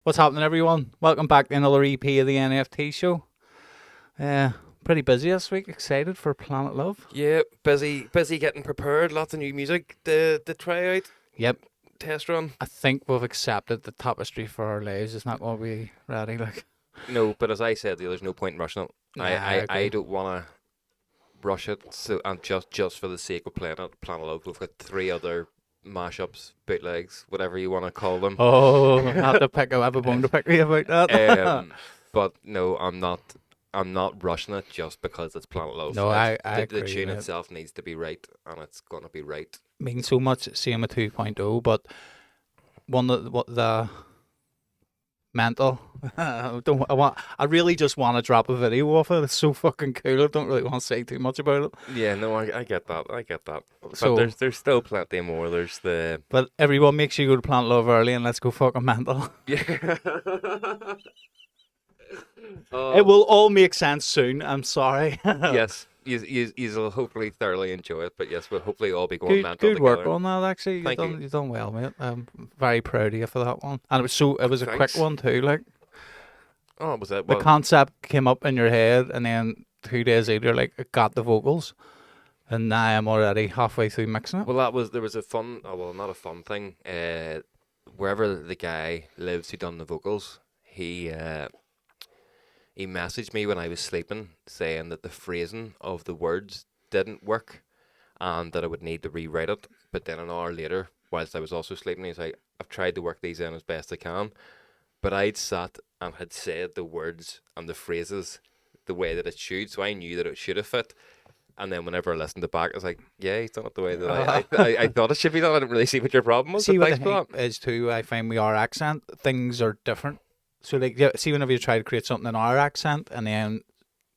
What's happening, everyone? Welcome back to another EP of the NFT Show. Pretty busy this week. Excited for Planet Love. Yeah, busy getting prepared. Lots of new music to try out. Yep. Test run. I think we've accepted the tapestry for our lives is not going to be ready. Like, No, but as I said, there's no point in rushing it. Nah, I don't want to rush it. So, and just for the sake of playing it, Planet Love, we've got 3 other mashups, bootlegs, whatever you want to call them. oh, I have a bone to pick me about that. But no, I'm not rushing it just because it's Planet Love. No, I the agree tune with itself needs to be right, and it's going to be right. Means so much seeing a 2.0, but one of the mental. I really just want to drop a video off it. It's so fucking cool. I don't really want to say too much about it. Yeah, no, I get that. But So- there's still plenty more. There's the But everyone, make sure you go to Planet Love early and let's go fucking mental. yeah. It will all make sense soon. I'm sorry. Yes, you'll hopefully thoroughly enjoy it. But yes, we'll hopefully all be going mental Good work together. on that. Actually, Thank you. you've done well, mate. I'm very proud of you for that one. And it was a quick Thanks. one too. Like Oh, was that the well, concept came up in your head, and then 2 days later, like it got the vocals, and now I'm already halfway through mixing it. Well, there was a fun. Oh, well, not a fun thing. Wherever the guy lives who done the vocals, he messaged me when I was sleeping saying that the phrasing of the words didn't work, and that I would need to rewrite it. But then an hour later, whilst I was also sleeping, he's like, "I've tried to work these in as best I can." But I'd sat and had said the words and the phrases the way that it should, so I knew that it should have fit. And then whenever I listened to back, I was like, yeah, he's done it the way that I thought it should be done. I didn't really see what your problem was. See but what thanks the for thing is too. I find with our accent, things are different. So like, yeah, see, whenever you try to create something in our accent, and then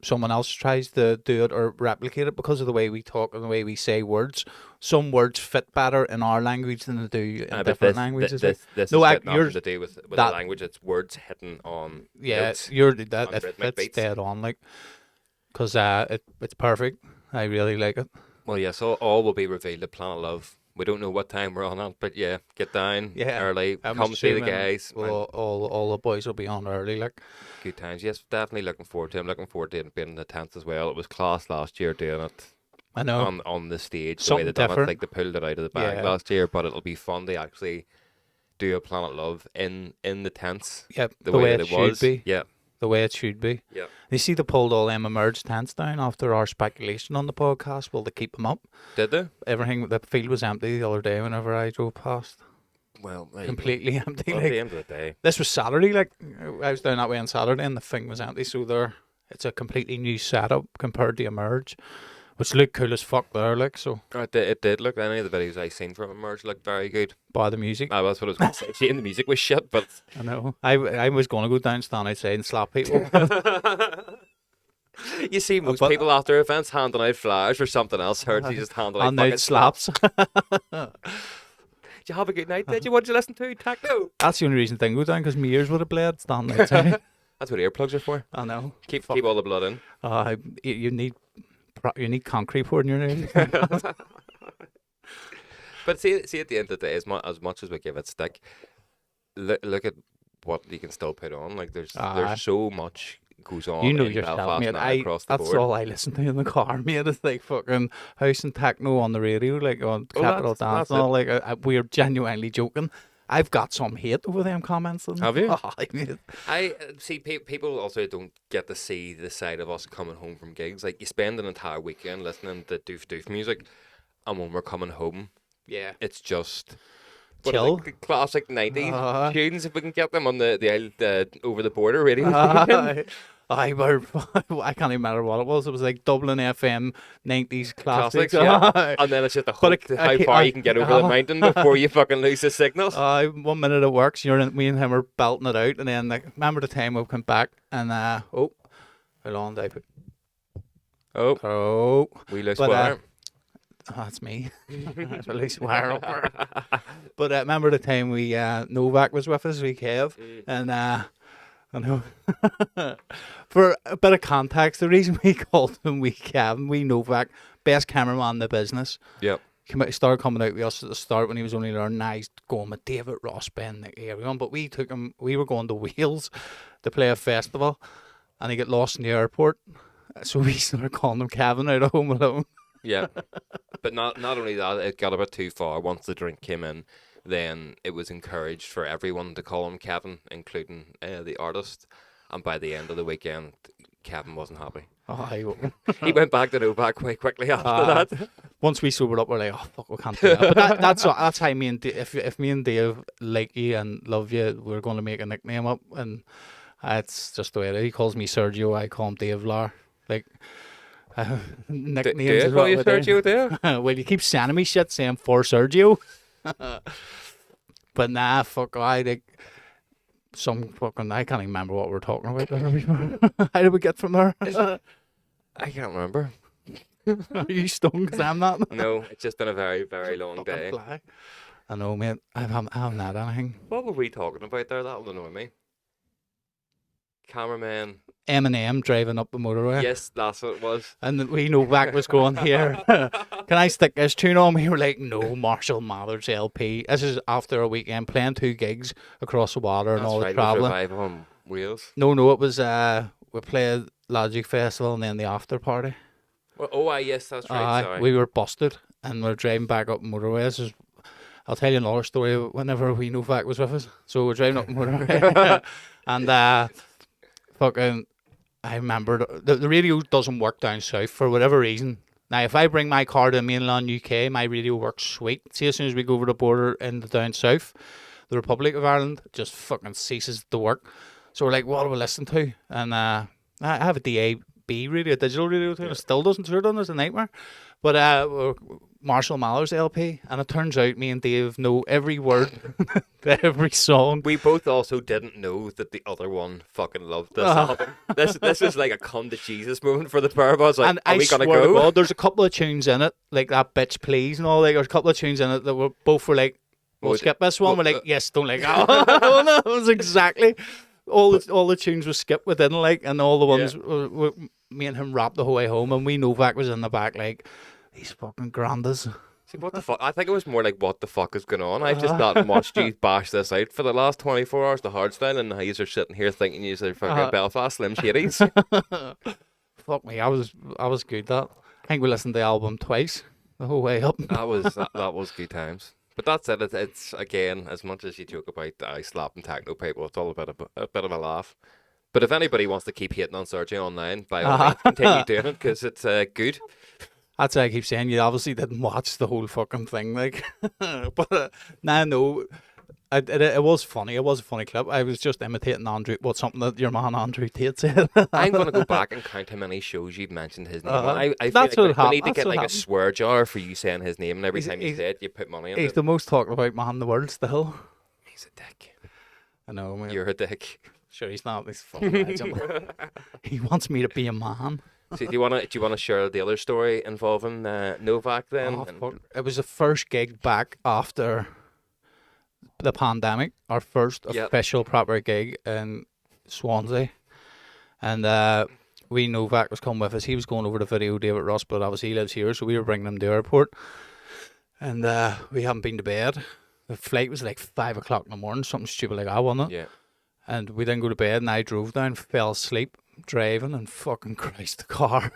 someone else tries to do it or replicate it because of the way we talk and the way we say words, some words fit better in our language than they do in different languages. This No, has got you're- nothing to do with the that- language. It's words hitting on Yeah, notes. that on it rhythmic fits beats. dead on, like, because it's perfect. I really like it. Well, yeah, so all will be revealed at Planet Love. We don't know what time we're on at, but yeah, get down early, I'm come see the assuming guys. and all the boys will be on early, like. Good times. Yes, definitely looking forward to it. I'm looking forward to being in the tents as well. It was class last year doing it I know. on the stage. The way Something they done different. it, like they pulled it out of the bag Yeah. last year, but it'll be fun to actually do a Planet Love in the tents Yep, the, the way that it it was. should be. Yeah, The way it should be. yeah. You see, they pulled all them emerged tents down after our speculation on the podcast. Will they keep them up? Did they? Everything, the field was empty the other day whenever I drove past. Well, there you go. Completely empty. Well, at Like, the end of the day, this was Saturday. Like, I was down that way on Saturday and the thing was empty. So it's a completely new setup compared to Emerge, which looked cool as fuck there. Like, so it did look. Any of the videos I seen from Emerge looked very good. by the music. That's what I was going to say. Seeing the music was shit, but I know. I was going to go down, stand outside and slap people. you see most But- people after events handing out flyers or something else. Heard you just handing out and fucking out slaps. Did you have a good night? Did you? What did you listen to? Techno. That's the only reason thing go down, because my ears would have bled standing outside. That's what earplugs are for. I know. Keep Fuck. keep all the blood in. You need concrete poured in your ears. But see at the end of the day, as much as we give it stick, look at what you can still put on. Like there's so much goes on. You know in yourself, Belfast mate. now across the That's board. all I listen to in the car, mate. It's like fucking house and techno on the radio, like on Capital Dance that's and all. Like we're genuinely joking. I've got some hate over them comments. And, Have you? Mate. I see people also don't get to see the side of us coming home from gigs. Like you spend an entire weekend listening to doof music, and when we're coming home, Yeah. it's just Chill. the classic 90s tunes, if we can get them on the over the border radio. I can't even remember what it was. It was like Dublin FM 90s classics. Classics, yeah. And then it's just how far you can get over the mountain before you fucking lose the signal. 1 minute it works, me and him are belting it out, and then like, remember the time we come back and how long did I put? Oh, we lose water. That's me. That's at least wire up. But remember the time we Novak was with us, we Kev, and I know. For a bit of context, the reason we called him we Kevin, we Novak, best cameraman in the business. Yep. started coming out with us at the start when he was only learning. Now he's going with David Ross, Ben, like everyone. But we took him. We were going to Wales to play a festival, and he got lost in the airport. So we started calling him Kevin out of Home Alone. Yeah, but not only that, it got a bit too far. Once the drink came in, then it was encouraged for everyone to call him Kevin, including the artist. And by the end of the weekend, Kevin wasn't happy. Oh, he went back to Novak quite quickly after that. Once we sobered up, we're like, oh fuck, we can't do that. But that's how me and if me and Dave like you and love you, we're going to make a nickname up, and it's just the way it is. He calls me Sergio, I call him Dave Lar. Like nicknames. Do you call you Sergio there? Well, you keep sending me shit saying for Sergio. But nah, fuck, I like some fucking, I can't even remember what we're talking about there before. How did we get from there? I can't remember. Are you stoned? Because I'm not. No, it's just been a very, very long day. Fly. I know, mate. I haven't had anything. What were we talking about there? That'll annoy me. Cameraman. Eminem driving up the motorway. Yes, that's what it was. And we know Novak was going here. Can I stick this tune on? We were like, no, Marshall Mathers LP. This is after a weekend playing 2 gigs across the water and That's all right, the travelling. Revive on wheels. No, it was we played Logic Festival and then the after party. Well, yes, that's right. Sorry. We were busted and we're driving back up motorways. I'll tell you another story whenever we Novak was with us. So we're driving up the motorway and fucking, I remember the radio doesn't work down south for whatever reason. Now, if I bring my car to mainland UK, my radio works sweet. See, as soon as we go over the border into down south, the Republic of Ireland just fucking ceases to work. So we're like, what do we listen to? And I have a DAB radio, digital radio too. It still doesn't turn on. It's a nightmare. But Marshall Mathers LP, and it turns out me and Dave know every word to every song. We both also didn't know that the other one fucking loved this album. This is like a come to Jesus moment for the pair of us. Like, and are we gonna go? To God, there's a couple of tunes in it, like that Bitch Please and all. Like, there's a couple of tunes in it that were both were like, we'll skip this one. We're like, yes, don't like that. No, it was exactly all the tunes were skipped within, like, and all the ones were me and him rapped the whole way home, and we Novak was in the back like, these fucking grandas. See, what the fuck? I think it was more like, what the fuck is going on? I've just sat and watched you bash this out for the last 24 hours, the hardstyle, and now you're sitting here thinking you're fucking Belfast Slim Shadys. Fuck me, I was good. That I think we listened to the album twice the whole way up. that was good times. But that's it. It's again, as much as you joke about the ice slapping techno people, it's all a bit of a laugh. But if anybody wants to keep hitting on Sergi online, by all means, continue doing it because it's good. That's why I keep saying you obviously didn't watch the whole fucking thing, like. But no, it was funny. It was a funny clip. I was just imitating Andrew. Something that your man Andrew Tate said. I'm gonna go back and count how many shows you've mentioned his name. I feel that's like what we need to get like happened. a swear jar for you saying his name, and every time you say it, you put money in it. He's the most talked about man in the world still. He's a dick. I know, man. You're a dick. Sure, he's not. He's fucking legend. He wants me to be a man. So do you wanna share the other story involving Novak then? Oh, fuck. It was the first gig back after the pandemic. Our first official proper gig in Swansea, and we Novak was coming with us. He was going over to video David Ross, but obviously he lives here, so we were bringing him to the airport, and we hadn't been to bed. The flight was like 5 o'clock in the morning, something stupid like that, wasn't it? Yeah. And we didn't go to bed, and I drove down, fell asleep driving, and fucking crashed the car.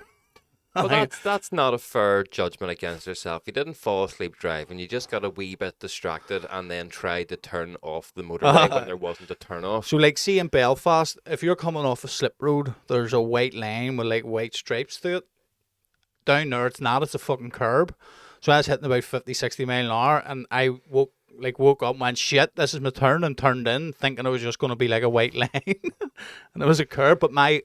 Well, that's not a fair judgment against yourself. You didn't fall asleep driving. You just got a wee bit distracted and then tried to turn off the motorway when there wasn't a turn off. So, like, see in Belfast, if you're coming off a slip road, there's a white line with, like, white stripes through it. Down there, it's not. It's a fucking curb. So I was hitting about 50, 60 mile an hour, and I woke up and went, shit, this is my turn, and turned in thinking it was just going to be like a white line. And it was a curb, but my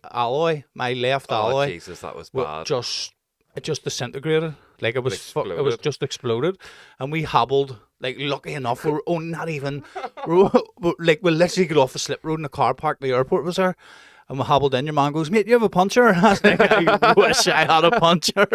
left alloy, Jesus, that was bad. It just disintegrated. Like it was just exploded. And we hobbled, like, lucky enough, we were only not even, we literally got off a slip road in the car park, the airport was there. And we hobbled in, your man goes, mate, you have a puncher? I was like, I wish I had a puncher.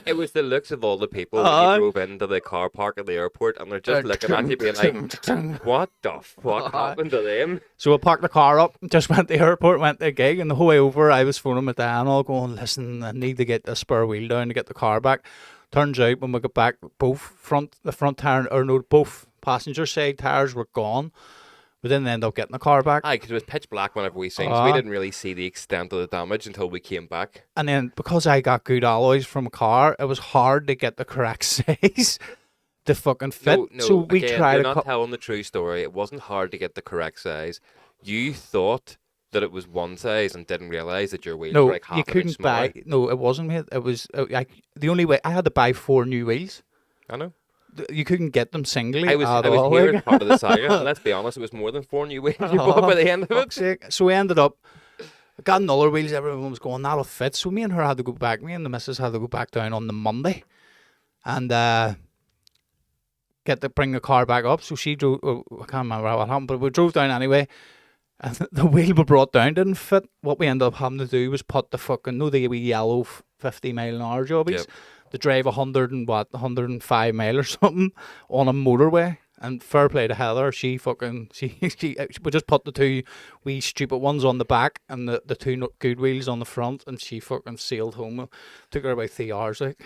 It was the looks of all the people when you drove into the car park at the airport, and they're just looking at you being like, what the fuck happened to them? So I parked the car up, just went to the airport, went to a gig, and the whole way over I was phoning with Diane all going, listen, I need to get a spare wheel down to get the car back. Turns out when we got back, the front tire, or no, both passenger side tires were gone. We didn't end up getting the car back. Aye, because it was pitch black whenever we seen, so we didn't really see the extent of the damage until we came back. And then because I got good alloys from a car, it was hard to get the correct size to fucking fit. No, so we again, tried. You're not telling the true story. It wasn't hard to get the correct size. You thought that it was one size and didn't realize that your wheels were like half you an inch couldn't smaller. buy. No, it wasn't, mate. It was the only way I had to buy 4 new wheels. I know. You couldn't get them singly. I was here as part of the saga, and let's be honest, it was more than 4 new wheels you bought by the end of it. Sake. So we ended up, got another wheels. Everyone was going, that'll fit. So me and her had to go back. Me and the missus had to go back down on the Monday, and bring the car back up. So she drove. I can't remember what happened, but we drove down anyway. And the wheel we brought down didn't fit. What we ended up having to do was put the fucking the wee yellow 50-mile-an-hour jobbies. Yep. To drive 105 mile or something on a motorway. And fair play to Heather, she we just put the 2 wee stupid ones on the back and the 2 good wheels on the front, and she fucking sailed home. Took her about 3 hours, like.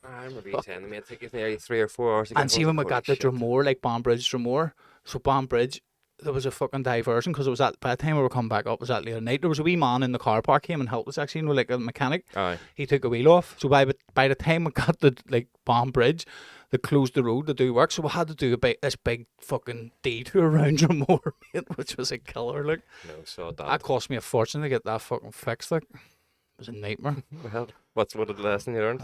I remember you telling me it took you nearly 3 or 4 hours to get And see home. when we got to Dromore, like Banbridge, Dromore. So Banbridge, there was a fucking diversion because it was by the time we were coming back up, it was at late at night. There was a wee man in the car park came and helped us actually, like a mechanic. Aye. He took a wheel off. So by the time we got to like Banbridge, they closed the road to do work. So we had to do this big fucking detour around Dromore, mate, which was a killer. Like, No, saw that. that cost me a fortune to get that fucking fixed. Like, it was a nightmare. Well, what a lesson you learned?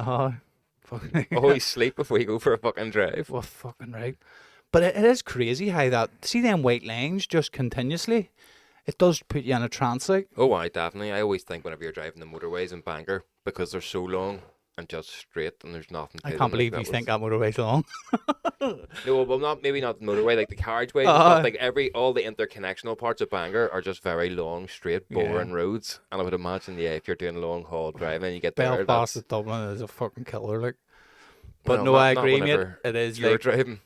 Fucking Always sleep before you go for a fucking drive. well, fucking right. But it is crazy how see them white lines just continuously. It does put you in a trance, like. Oh, I definitely. I always think whenever you're driving the motorways in Bangor, because they're so long and just straight and there's nothing to I them, can't like, believe you think that motorway's long. No, well, maybe not the motorway, like the carriageway. Like all the interconnectional parts of Bangor are just very long, straight, boring roads. And I would imagine, if you're doing long haul driving, you get there. Belfast to Dublin is a fucking killer, like. But Well, no, not- I not agree, mate. whenever It is you're like driving.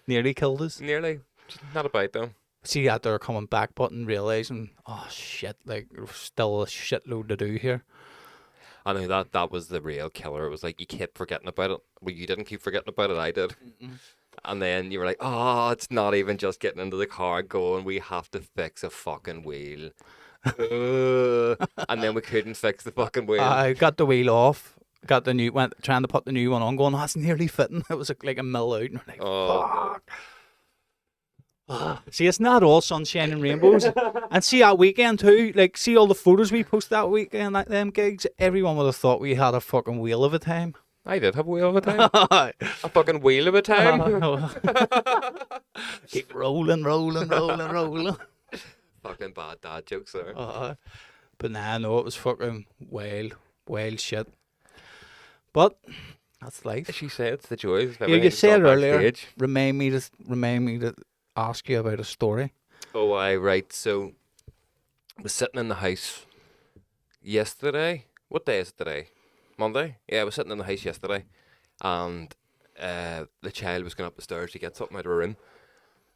nearly killed us. Nearly. Not about though. See that they're coming back button, realizing, oh shit, like there's still a shitload to do here. I know that was the real killer. It was like you kept forgetting about it. Well, you didn't keep forgetting about it. I did. And then you were like, oh, it's not even just getting into the car going, we have to fix a fucking wheel. And then we couldn't fix the fucking wheel. I got the wheel off, went trying to put the new one on, going, that's nearly fitting. It was like a mill out, and we're like, fuck. See, it's not all sunshine and rainbows. And see that weekend too, like see all the photos we posted that weekend at them gigs, everyone would have thought we had a fucking wheel of a time. I did have a wheel of a time. A fucking wheel of a time. Keep rolling. Fucking bad dad jokes there. But nah, no, it was fucking wild shit. But that's life. As you say, it's the joys of You everything. said earlier, backstage. remind me to ask you about a story. Oh, right. So, I was sitting in the house yesterday. What day is it today? Monday? Yeah, I was sitting in the house yesterday, and the child was going up the stairs to get something out of her room.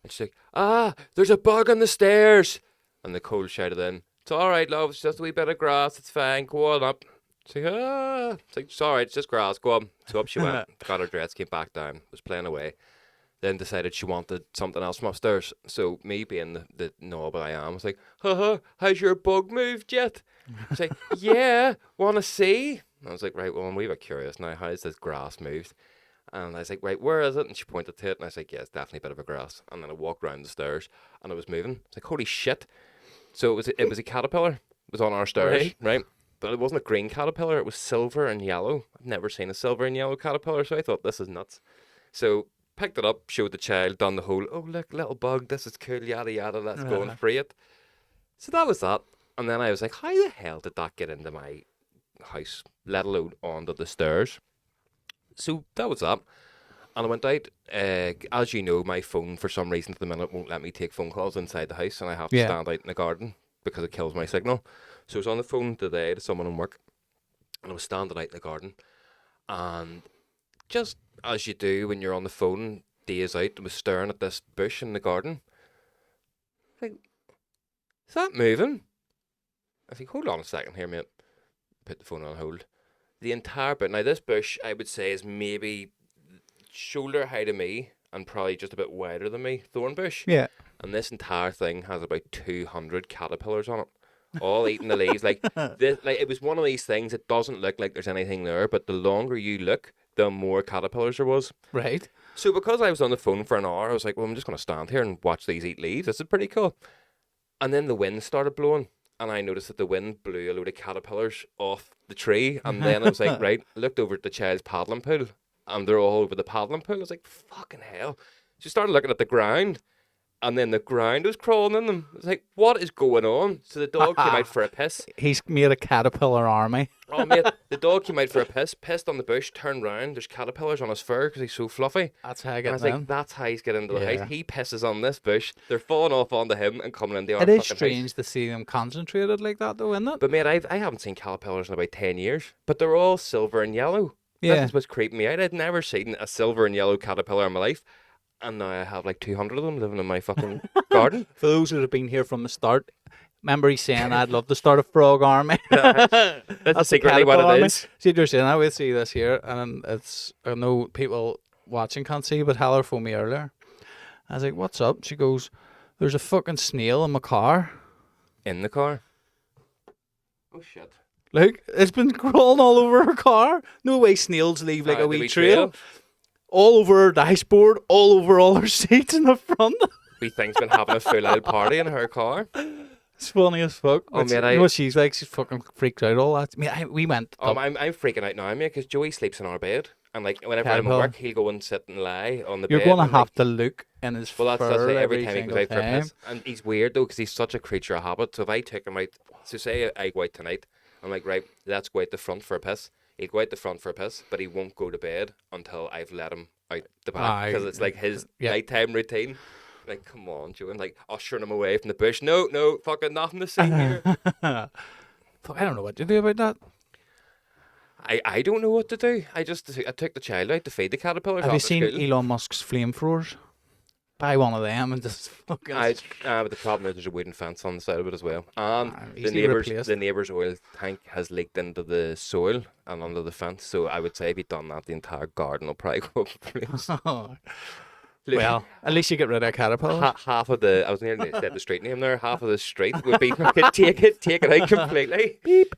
And she's like, there's a bug on the stairs. And the Cole shouted in, it's all right, love, it's just a wee bit of grass, it's fine, go on up. She's like, It's like, it's all right, it's just grass, go on. So up she went, got her dress, came back down, was playing away. Then decided she wanted something else from upstairs. So me being the knob I am, was like, how's your bug moved yet? She's like, yeah, want to see? And I was like, right, well, I'm a wee bit curious now, how's this grass moved? And I was like, right, where is it? And she pointed to it, and I was like, yeah, it's definitely a bit of a grass. And then I walked around the stairs, and it was moving. It's like, holy shit. So it was a caterpillar. It was on our stairs, right? But it wasn't a green caterpillar, it was silver and yellow. I've never seen a silver and yellow caterpillar, so I thought, this is nuts. So picked it up, showed the child, done the whole, oh, look, little bug, this is cool, yada, yada, let's go and free it. So that was that. And then I was like, how the hell did that get into my house, let alone onto the stairs? So that was that. And I went out. As you know, my phone, for some reason, at the minute, won't let me take phone calls inside the house, and I have to stand out in the garden because it kills my signal. So I was on the phone today to someone in work, and I was standing out in the garden, and just as you do when you're on the phone, days out, I was staring at this bush in the garden. I think, is that moving? I think, hold on a second here, mate. Put the phone on hold. the entire bush. Now, this bush, I would say, is maybe shoulder height of me and probably just a bit wider than me, thorn bush. Yeah. And this entire thing has about 200 caterpillars on it, all eating the leaves. Like, it was one of these things. It doesn't look like there's anything there, but the longer you look, the more caterpillars there was. Right. So because I was on the phone for an hour, I was like, well, I'm just going to stand here and watch these eat leaves. This is pretty cool. And then the wind started blowing, and I noticed that the wind blew a load of caterpillars off the tree. And then I was like, right, looked over at the child's paddling pool, and they're all over the paddling pool. I was like, fucking hell. So I started looking at the ground, and then the ground was crawling in them. I was like, what is going on? So the dog came out for a piss. He's made a caterpillar army. Oh, mate, the dog came out for a piss, pissed on the bush, turned round. There's caterpillars on his fur because he's so fluffy. That's how I And get I was them. like, that's how he's getting into the Yeah. house. He pisses on this bush. They're falling off onto him and coming into our It is fucking strange house. to see them concentrated like that, though, isn't it? But mate, I haven't seen caterpillars in about 10 years. But they're all silver and yellow. Yeah. That's what's creeping me out. I'd never seen a silver and yellow caterpillar in my life. And now I have like 200 of them living in my fucking garden. For those who have been here from the start, remember he's saying I'd love to start a frog army. That's secretly what caterpillar it army. is. See, you're saying I would see this here, and it's, I know people watching can't see, but Heller phoned me earlier. I was like, what's up? She goes, there's a fucking snail in my car. In the car. Oh shit. Like, it's been crawling all over her car. No way snails leave like a The wee trail. All over her dashboard, all over all her seats in the front. Wee thing's been having a full out party in her car. It's funny as fuck. Oh, It's- mate, you know what she's like? She's fucking freaked out all that. We went Oh, up. I'm freaking out now, mate, because Joey sleeps in our bed. And like whenever I'm at Caterpillar. work, he'll go and sit and lie on the You're bed. going to and, like, have to look in his well, that's fur it. Every time he single goes out for a time. piss. And he's weird, though, because he's such a creature of habit. So if I took him out, so say I go out tonight, I'm like, right, let's go out the front for a piss. He'd go out the front for a piss, but he won't go to bed until I've let him out the back. Aye. Because it's like his Yeah. nighttime routine. Like, come on, Joey. And like ushering him away from the bush. No, fucking nothing to see here. Fuck, I don't know what to do about that. I don't know what to do. I took the child out to feed the caterpillars. Have you after seen school. Elon Musk's flamethrowers? Buy one of them and just fucking. But the problem is there's a wooden fence on the side of it as well, and the easily replaced. neighbour's oil tank has leaked into the soil and under the fence. So I would say if he'd done that, the entire garden will probably go up in flames. Well, at least you get rid of caterpillars. half of the I was nearly said the street name there. Half of the street would be take it out completely. Beep.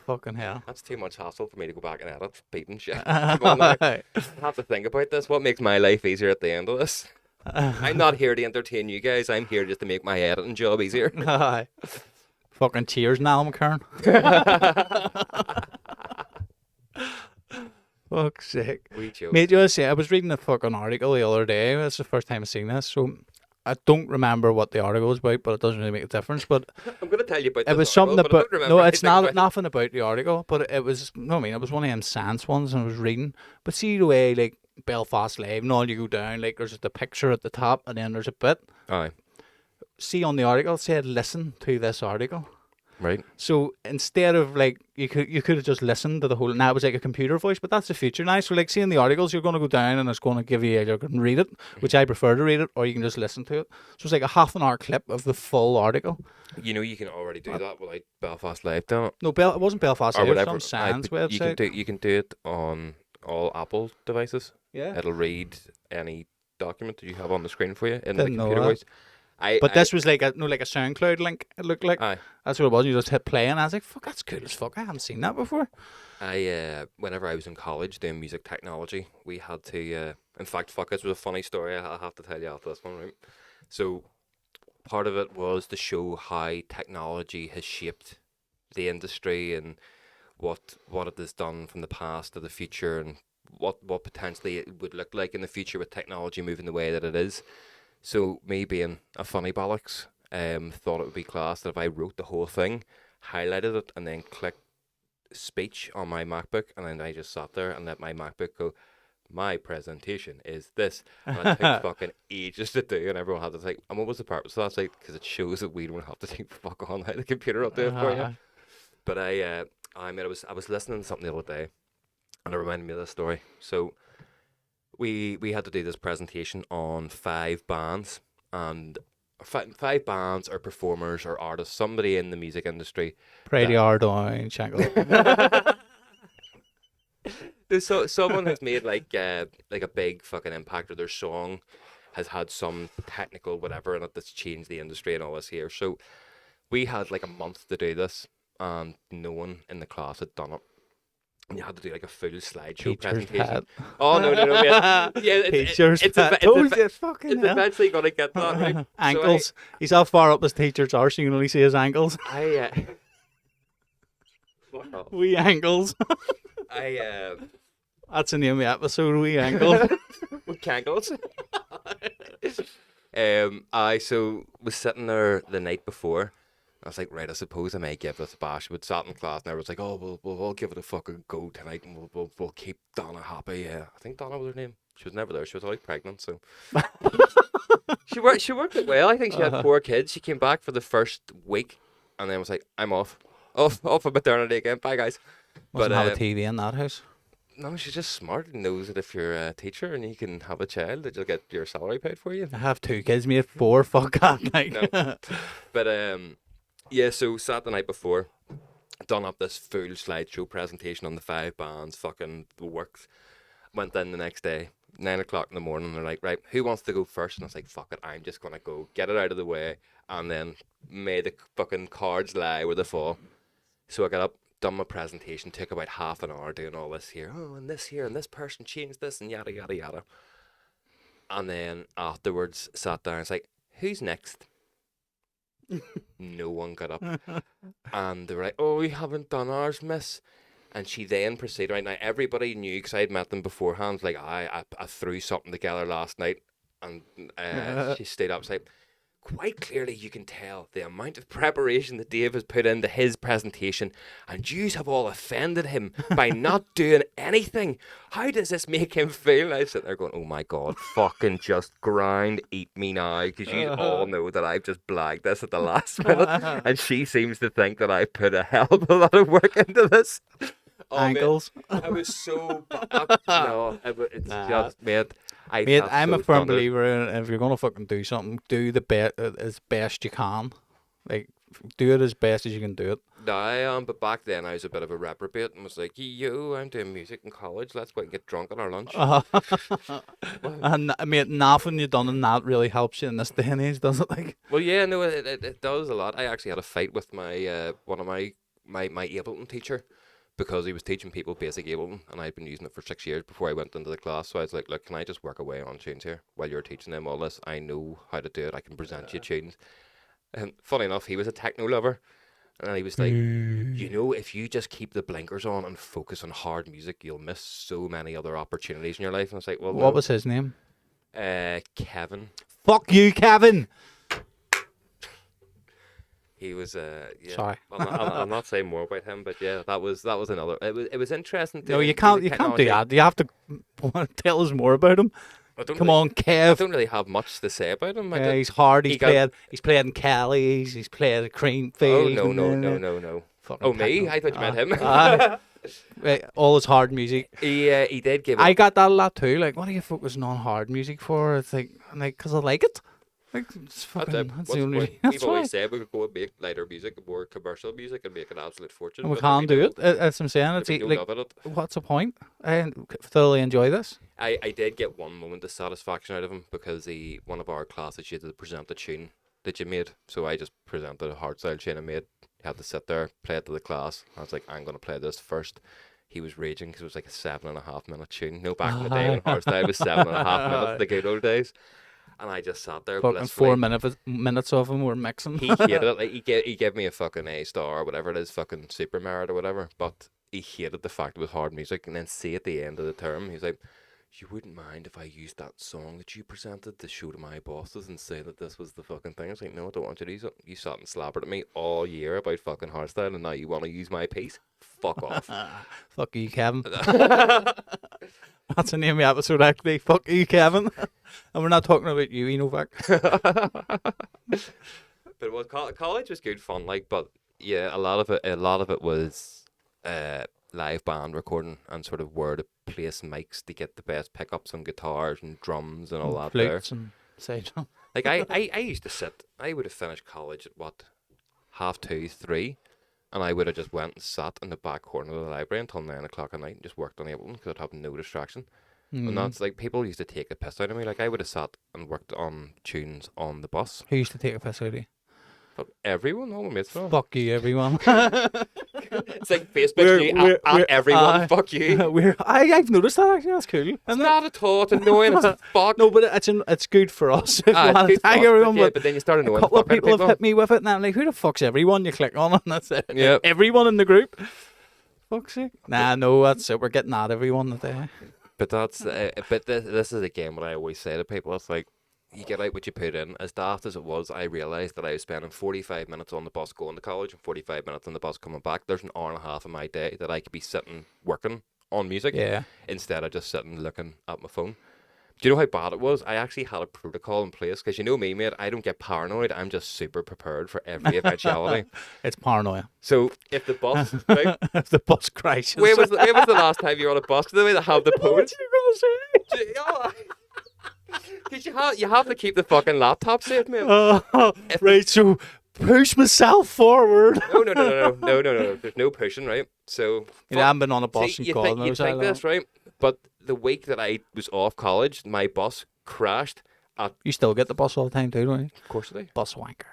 Fucking hell. That's too much hassle for me to go back and edit beeping shit. Come on now. I have to think about this. What makes my life easier at the end of this? I'm not here to entertain you guys. I'm here just to make my editing job easier. Aye. Fucking cheers, Niall McKern. Fuck's sake. We joke. Mate, you know, I was reading a fucking article the other day. That's the first time I've seen this, so I don't remember what the article was about, but it doesn't really make a difference. But I'm going to tell you about it this was article, something but I about don't no, remember it's anything not about it. nothing about the article, but it was no, I mean it was one of them science ones, and I was reading. But see the way like Belfast Live and all, you go down, like there's the picture at the top, and then there's a bit. Aye. See on the article it said listen to this article. Right. So instead of like you could have just listened to the whole. Now it was like a computer voice, but that's the future now. So like seeing the articles, you're going to go down and it's going to give you you can read it, which I prefer to read it, or you can just listen to it. So it's like a half an hour clip of the full article. You know you can already do that without Belfast Live, don't it? No, it wasn't Belfast. Or Live, it was whatever. some science but website. you can do it on all Apple devices. Yeah. It'll read any document that you have on the screen for you in the Didn't know computer that. voice. But this was like a SoundCloud link. It looked like Aye. that's what it was. You just hit play, and I was like, "Fuck, that's cool as fuck." I hadn't seen that before. Whenever I was in college doing music technology, we had to. In fact, fuck, this was a funny story. I'll have to tell you after this one, right? So, part of it was to show how technology has shaped the industry and what it has done from the past to the future, and what potentially it would look like in the future with technology moving the way that it is. So me being a funny bollocks, thought it would be class that if I wrote the whole thing, highlighted it, and then clicked speech on my MacBook, and then I just sat there and let my MacBook go, my presentation is this. And it took fucking ages to do, and everyone had to think, and what was the purpose of that? It's like, because it shows that we don't have to think fuck on how the computer will do it for you. But I was listening to something the other day, and it reminded me of this story. So we had to do this presentation on 5 bands, and 5 bands or performers or artists, somebody in the music industry. Pretty hard on Shangle. So someone has made like a big fucking impact, or their song has had some technical whatever in it that's changed the industry and all this here. So we had like a month to do this, and no one in the class had done it. And you had to do like a full slideshow Teacher's presentation. pet. Oh no, mate. Yeah, Teacher's it's pet. Fucking it's hell. eventually gonna get that right. Ankles. He's how far up his teacher's arse you can only see his ankles. Fuck off. Wee ankles. That's the name of the episode, Wee Ankles. With cankles. I was sitting there the night before. I was like, right, I suppose I may give this a bash. We'd sat in class and I was like, oh, we'll give it a fucking go tonight, and we'll keep Donna happy. Yeah, I think Donna was her name. She was never there. She was always pregnant, so she worked it well. I think she had 4 kids. She came back for the first week, and then was like, I'm off for maternity again. Bye, guys. Mustn't have a TV in that house. No, she's just smart and knows that if you're a teacher and you can have a child, that you'll get your salary paid for you. I have 2 kids, mate. 4. Fuck that. Like. No. But yeah. So sat the night before, done up this full slideshow presentation on the 5 bands, fucking works. Went in the next day, 9 o'clock in the morning. They're like, right, who wants to go first? And I was like, fuck it, I'm just gonna go, get it out of the way, and then may the fucking cards lie where they fall. So I got up, done my presentation, took about half an hour doing all this here. Oh, and this here, and this person changed this, and yada, yada, yada. And then afterwards, sat down, it's like, who's next? No one got up. And they were like, oh, we haven't done ours, miss. And she then proceeded, right now, everybody knew, because I'd met them beforehand, like, I threw something together last night. And she stayed up, like, quite clearly you can tell the amount of preparation that Dave has put into his presentation, and yous have all offended him by not doing anything. How does this make him feel? And I sit there going, oh my God, fucking just grind, eat me now, because you all know that I've just blagged this at the last minute, and she seems to think that I put a hell of a lot of work into this. Oh, Ankles. Man, I was so no, it's just, mate. Mate, I'm a firm believer in, if you're gonna fucking do something, do the as best you can. Like, do it as best as you can do it. No, I am, but back then I was a bit of a reprobate and was like, yo, I'm doing music in college, let's go out and get drunk on our lunch. And mate, nothing you've done in that really helps you in this day and age, does it? Like, well, yeah, no, it does a lot. I actually had a fight with my one of my Ableton teacher, because he was teaching people basic Ableton, and I'd been using it for 6 years before I went into the class. So I was like, look, can I just work away on tunes here while you're teaching them all this? I know how to do it. I can present you tunes. And funny enough, he was a techno lover. And he was like, you know, if you just keep the blinkers on and focus on hard music, you'll miss so many other opportunities in your life. And I was like, well, what was his name? Kevin. Fuck you, Kevin! He was yeah. Sorry. I'll not say more about him, but yeah, that was another. It was interesting. No, you can't do that. You have to tell us more about him. Come on, Kev. I don't really have much to say about him. Yeah, he's hard. He's played in Kelly's. He's played at Creamfield. Oh no. Oh, me? I thought you meant him. All his hard music. He did give. I got that a lot too. Like, what are you focusing on hard music for? It's like, because I like it. Like, it's fucking, that's the only. We've always said we could go and make lighter music, more commercial music, and make an absolute fortune. And we can't do it. As I'm saying, it's like, what's the point? I thoroughly enjoy this. I did get one moment of satisfaction out of him, because one of our classes, you had to present a tune that you made. So I just presented a hardstyle tune I made. You had to sit there, play it to the class. I was like, I'm going to play this first. He was raging because it was like a 7.5 minute tune. No, back in the day when hardstyle was 7.5 minutes, the good old days. And I just sat there. Fucking 4 minutes of him were mixing. He hated it. Like, he gave me a fucking A star or whatever it is, fucking super merit or whatever. But he hated the fact it was hard music. And then see at the end of the term, he's like, you wouldn't mind if I used that song that you presented to show to my bosses and say that this was the fucking thing? I was like, no, I don't want you to use it. You sat and slabbered at me all year about fucking hardstyle, and now you want to use my piece? Fuck off. Fuck you, Kevin. That's the name of the episode, actually. Fuck you, Kevin. And we're not talking about you, Novak. But well, college was good fun, like, but yeah, a lot of it was live band recording and sort of where to place mics to get the best pickups on guitars and drums and all that there. And sage. Like I used to sit. I would have finished college at 2:30, And I would have just went and sat in the back corner of the library until 9 o'clock at night and just worked on Ableton because I'd have no distraction. And that's like, people used to take the piss out of me. Like, I would have sat and worked on tunes on the bus. Who used to take a piss out of you? Fuck everyone, all my mates. Fuck you, everyone. It's like Facebook at everyone. Fuck you. I've noticed that actually. That's cool. It's not at all. It's annoying as fuck. No, but it's good for us. If you want to tag everyone, but then you start annoying. A couple of people have hit me with it, and I'm like, who the fuck's everyone? You click on it, and that's it. Yeah. Everyone in the group. Fuck's sake. Nah, no, that's it. We're getting at everyone today. But that's but this is again what I always say to people. It's like, you get out what you put in. As daft as it was, I realised that I was spending 45 minutes on the bus going to college and 45 minutes on the bus coming back. There's an hour and a half of my day that I could be sitting working on music instead of just sitting looking at my phone. Do you know how bad it was? I actually had a protocol in place because you know me, mate. I don't get paranoid. I'm just super prepared for every eventuality. It's paranoia. So if the bus, right, if the bus crashes, where was the last time you were on a bus? The way they have the poles. Because you have to keep the fucking laptop safe, man. Right, so push myself forward. No. There's no pushing, right? So I haven't been on a bus in God knows how long. You think this, right? But the week that I was off college, my bus crashed. You still get the bus all the time too, don't you? Of course I do. Bus wanker.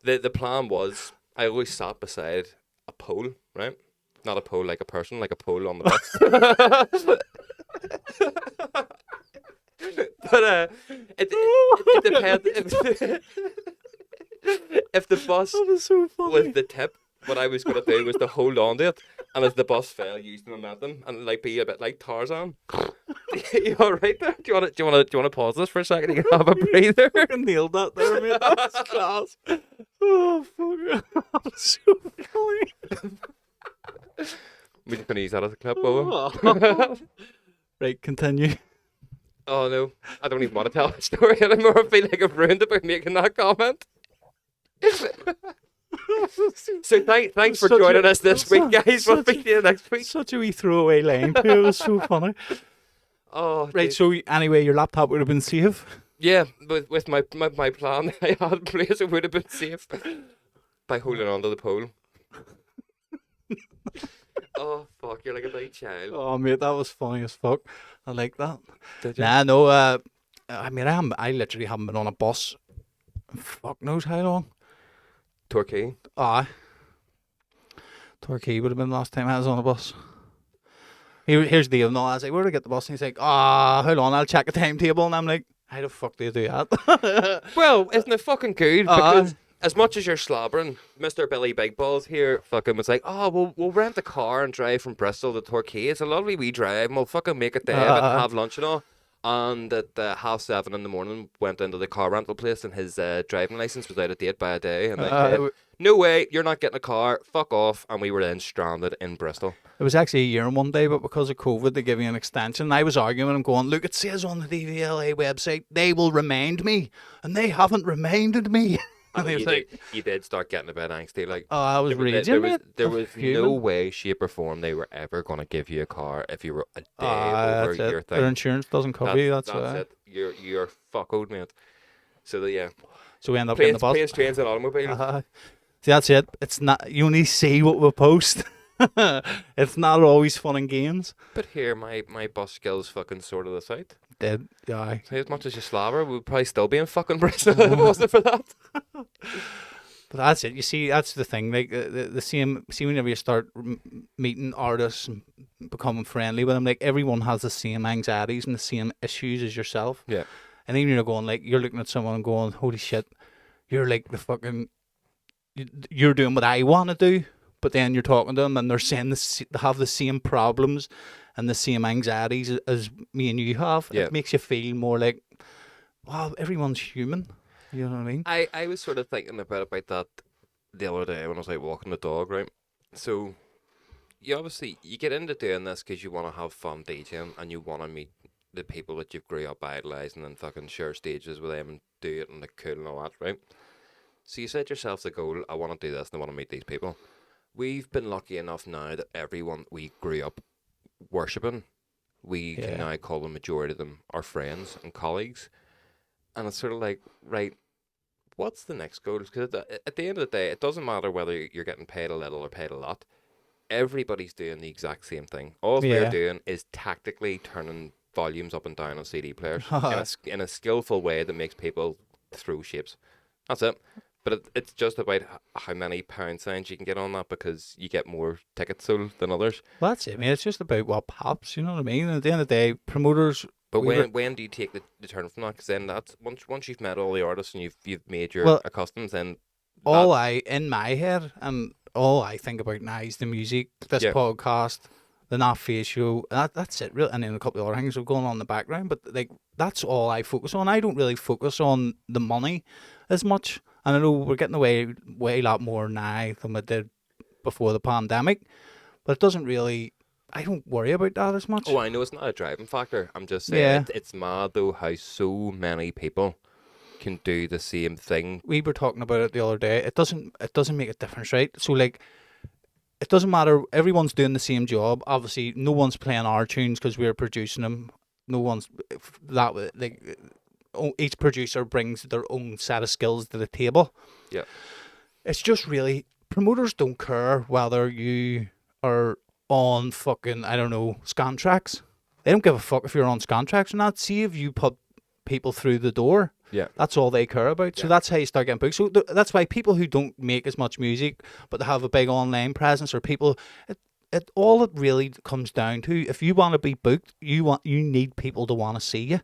The plan was I always sat beside a pole, right? Not a pole like a person, like a pole on the bus. But it depends. If the bus was the tip, what I was going to do was to hold on to it, and as the bus fell, use the momentum and like be a bit like Tarzan. You all right there? Do you want to pause this for a second? You can have a breather. I nailed that there, mate. That's class. Oh fuck! That's so funny. We're just going to use that as a clip, over. Right, continue. Oh no, I don't even want to tell the story anymore. I feel like I've ruined it by making that comment. So thanks for joining us this week, guys. We'll speak to you next week. Such a wee throwaway line. It was so funny. Oh, right. Dude. So anyway, your laptop would have been safe. Yeah, with my plan I had in place, it would have been safe by holding on to the pole. Oh fuck! You're like a big child. Oh mate, that was funny as fuck. I like that. Did you? Nah, no. I mean, I literally haven't been on a bus. Fuck knows how long. Torquay. Torquay would have been the last time I was on a bus. Here's the deal. No, I was like, where do I get the bus? And he's like, hold on, I'll check the timetable. And I'm like, how the fuck do you do that? Well, isn't it fucking good? Because as much as you're slobbering, Mr. Billy Big Balls here fucking was like, we'll rent a car and drive from Bristol to Torquay. It's a lovely wee drive and we'll fucking make it there and have lunch and all. And at 7:30 in the morning, went into the car rental place and his driving licence was out of date by a day. And like, no way, you're not getting a car, fuck off. And we were then stranded in Bristol. It was actually a year and one day, but because of COVID, they gave me an extension. I was arguing and going, look, it says on the DVLA website, they will remind me. And they haven't reminded me. And you did start getting a bit angsty. Like, I was raging. There was no way, shape, or form they were ever going to give you a car if you were a day over your thing. Their insurance doesn't cover you. That's it. You're fucked, mate. So So we end up getting the bus. Planes, trains, and automobiles. See, that's it. It's not. You only see what we post. It's not always fun and games. But here, my bus skills fucking sorted this out. Did, yeah. So as much as you slobber, we'd probably still be in fucking Bristol if it wasn't for that. But that's it. You see, that's the thing. Like the same. See, whenever you start meeting artists and becoming friendly with them, like everyone has the same anxieties and the same issues as yourself. Yeah. And then you're going like you're looking at someone and going, "Holy shit!" You're like the fucking. You're doing what I want to do, but then you're talking to them and they're saying they have the same problems and the same anxieties as me and you have. Yeah. It makes you feel more like, wow, everyone's human. You know what I mean? I was sort of thinking about that the other day when I was like walking the dog, right? So you get into doing this because you want to have fun DJing and you want to meet the people that you've grew up idolising and fucking share stages with them and do it and look cool and all that, right? So you set yourself the goal, I want to do this and I want to meet these people. We've been lucky enough now that everyone we grew up worshipping, we can now call the majority of them our friends and colleagues. And it's sort of like, right, what's the next goal? Because at the end of the day, it doesn't matter whether you're getting paid a little or paid a lot. Everybody's doing the exact same thing. All we're Yeah. doing is tactically turning volumes up and down on CD players Uh-huh. in a skillful way that makes people throw shapes. That's it. But it's just about how many pound signs you can get on that, because you get more tickets sold than others. Well, that's it. I mean, it's just about what pops. You know what I mean? At the end of the day, promoters. But we were- when do you take the turn from that? Because then that's once you've met all the artists and you've made your Well, accustomed, then all in my head, and all I think about now is the music, this Yeah. podcast, the NFT Show. That's it, really. And then a couple of other things are going on in the background. But like, that's all I focus on. I don't really focus on the money as much. And I know we're getting away way a lot more now than we did before the pandemic. But it doesn't really. I don't worry about that as much. Oh, I know it's not a driving factor. I'm just saying Yeah. it's mad though how so many people can do the same thing. We were talking about it the other day. It doesn't make a difference, right? So like, it doesn't matter. Everyone's doing the same job. Obviously, no one's playing our tunes because we're producing them. No one's that like. Each producer brings their own set of skills to the table. Yeah. It's just really, promoters don't care whether you are on fucking, I don't know, scan tracks. They don't give a fuck if you're on scan tracks or not. See if you put people through the door. Yeah. That's all they care about. So Yeah. that's how you start getting booked. So that's why people who don't make as much music but they have a big online presence, or people, it all it really comes down to, if you want to be booked, you need people to want to see you.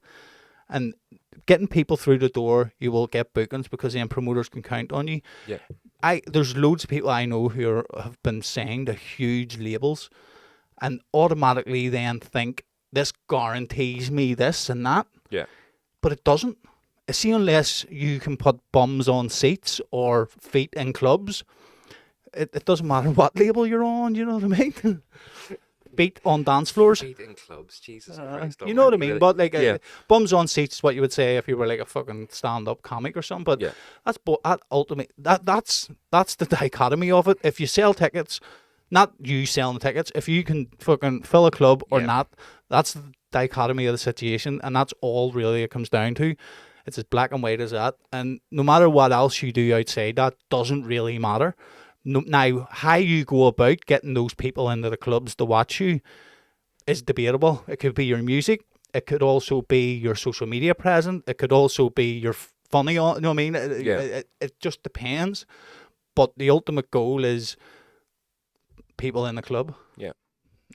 And getting people through the door, you will get bookings, because then promoters can count on you. Yeah. There's loads of people I know who have been signed to huge labels and automatically then think this guarantees me this and that. Yeah. But it doesn't. See, unless you can put bums on seats or feet in clubs, it doesn't matter what label you're on, you know what I mean? Feet on dance floors. Feet in clubs, Jesus Christ. You know what I mean? Really? But like, Yeah. bums on seats is what you would say if you were like a fucking stand-up comic or something. But Yeah. that's that's the dichotomy of it. If you sell tickets, not you selling the tickets, if you can fucking fill a club or Yeah. not, that's the dichotomy of the situation, and that's all really it comes down to. It's as black and white as that, and no matter what else you do outside that doesn't really matter. No, now, how you go about getting those people into the clubs to watch you is debatable. It could be your music. It could also be your social media presence. It could also be your funny, you know what I mean? It just depends. But the ultimate goal is people in the club. Yeah.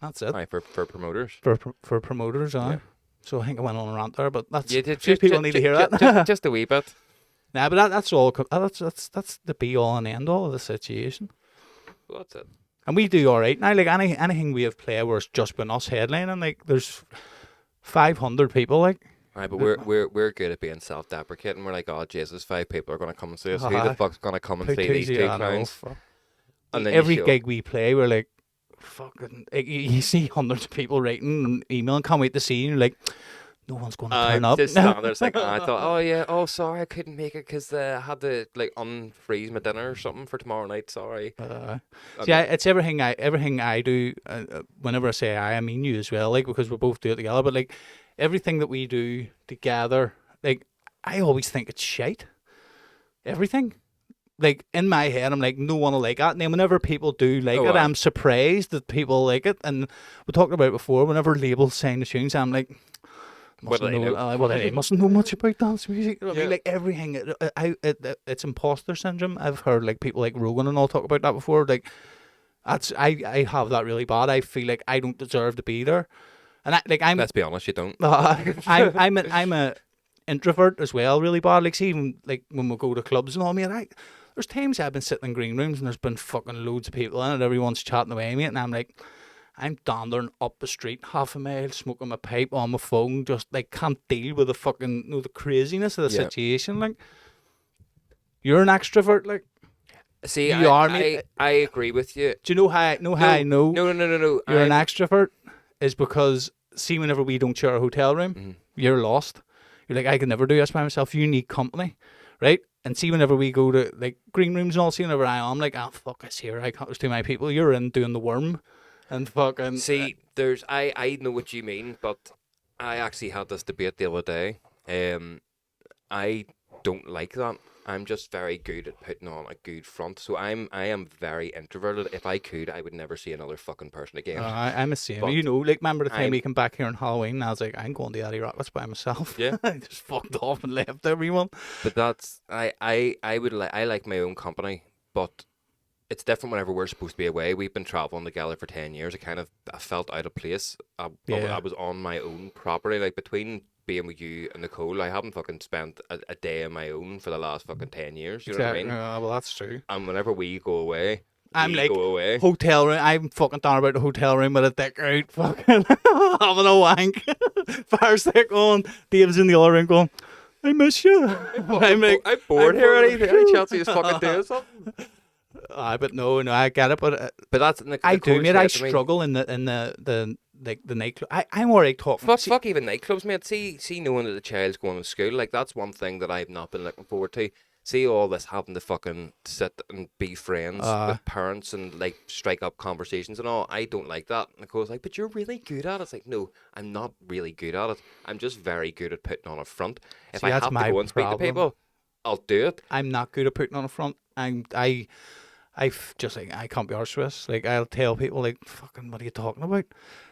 That's it. Aye, for promoters. For promoters, Yeah. So I think I went on a rant there, but that's Yeah, few people need to hear that. Just a wee bit. Nah, but that's all. That's the be all and end all of the situation. Well, that's it. And we do all right now. Like anything we have played where it's just been us headlining, like there's 500 people. Like, Aye, but we're good at being self-deprecating. We're like, oh Jesus, 5 people are gonna come and see us. Who the fuck's gonna come and see these 2 clowns? And then every you show gig we play, we're like, fucking. You see hundreds of people writing and emailing, can't wait to see you. And you're like, no one's going to turn up. Just stand there, it's like, I thought, oh yeah, oh sorry, I couldn't make it because I had to like unfreeze my dinner or something for tomorrow night. Sorry. See, it's everything I do. Whenever I say I mean you as well. Like, because we both do it together. But like everything that we do together, like I always think it's shite. Everything. Like in my head, I'm like, no one will like that. And then whenever people do like it, aye. I'm surprised that people like it. And we talked about it before. Whenever labels sign the tunes, I'm like, What do they know? they mustn't know much about dance music. I Yeah. mean, like everything, it's imposter syndrome. I've heard like people like Rogan and all talk about that before. Like I have that really bad. I feel like I don't deserve to be there, and I'm. Let's be honest, you don't. I'm a introvert as well, really bad. Like, see, even like when we go to clubs and all, mate, there's times I've been sitting in green rooms and there's been fucking loads of people in it. Everyone's chatting away, mate, and I'm like, I'm dandering up the street half a mile, smoking my pipe on my phone, just like can't deal with the fucking the craziness of the situation. Like, you're an extrovert, like. See, You are, mate. I agree with you. Do you know how I know No. you're an extrovert? Is because see, whenever we don't share a hotel room, you're lost. You're like, I can never do this by myself. You need company, right? And see, whenever we go to like green rooms and all, see, whenever I'm like, oh fuck, it's here. I can't. There's too many people. You're in doing the worm, and fucking. See, there's I know what you mean, but I actually had this debate the other day. I don't like that. I'm just very good at putting on a good front. So I am very introverted. If I could, I would never see another fucking person again. I'm the same. But You know, like, remember the time I'm- we came back here on Halloween and I was like, I'm going to Eddie Rockets by myself. Yeah. I just fucked off and left everyone. But that's I would like I like my own company, but it's different whenever we're supposed to be away. We've been traveling together for 10 years. I felt out of place. I was on my own property, like between being with you and Nicole. I haven't fucking spent a day on my own for the last fucking 10 years. You know what I mean? Well, that's true. And whenever we go away, I'm we like, go away. hotel room. I'm fucking down about the hotel room with a dick out, fucking having a wank. Fire stick on. Dave's in the other room going, I miss you. I'm like, I'm bored here. Any chance you just fucking do something? but no, I get it. But But that's I do, Nicole mate. I said to me, struggle in the nightclub. I'm alright talking. Fuck even nightclubs, mate. See knowing that the child's going to school, like that's one thing that I've not been looking forward to. See all this having to fucking sit and be friends with parents and like strike up conversations and all. I don't like that. Nicole's like, but you're really good at it. It's like, no, I'm not really good at it. I'm just very good at putting on a front. If See, I that's have to my go and speak to problem. people, I'll do it. I'm not good at putting on a front. I just like, I can't be arsed with this. Like, I'll tell people, like, fucking, what are you talking about?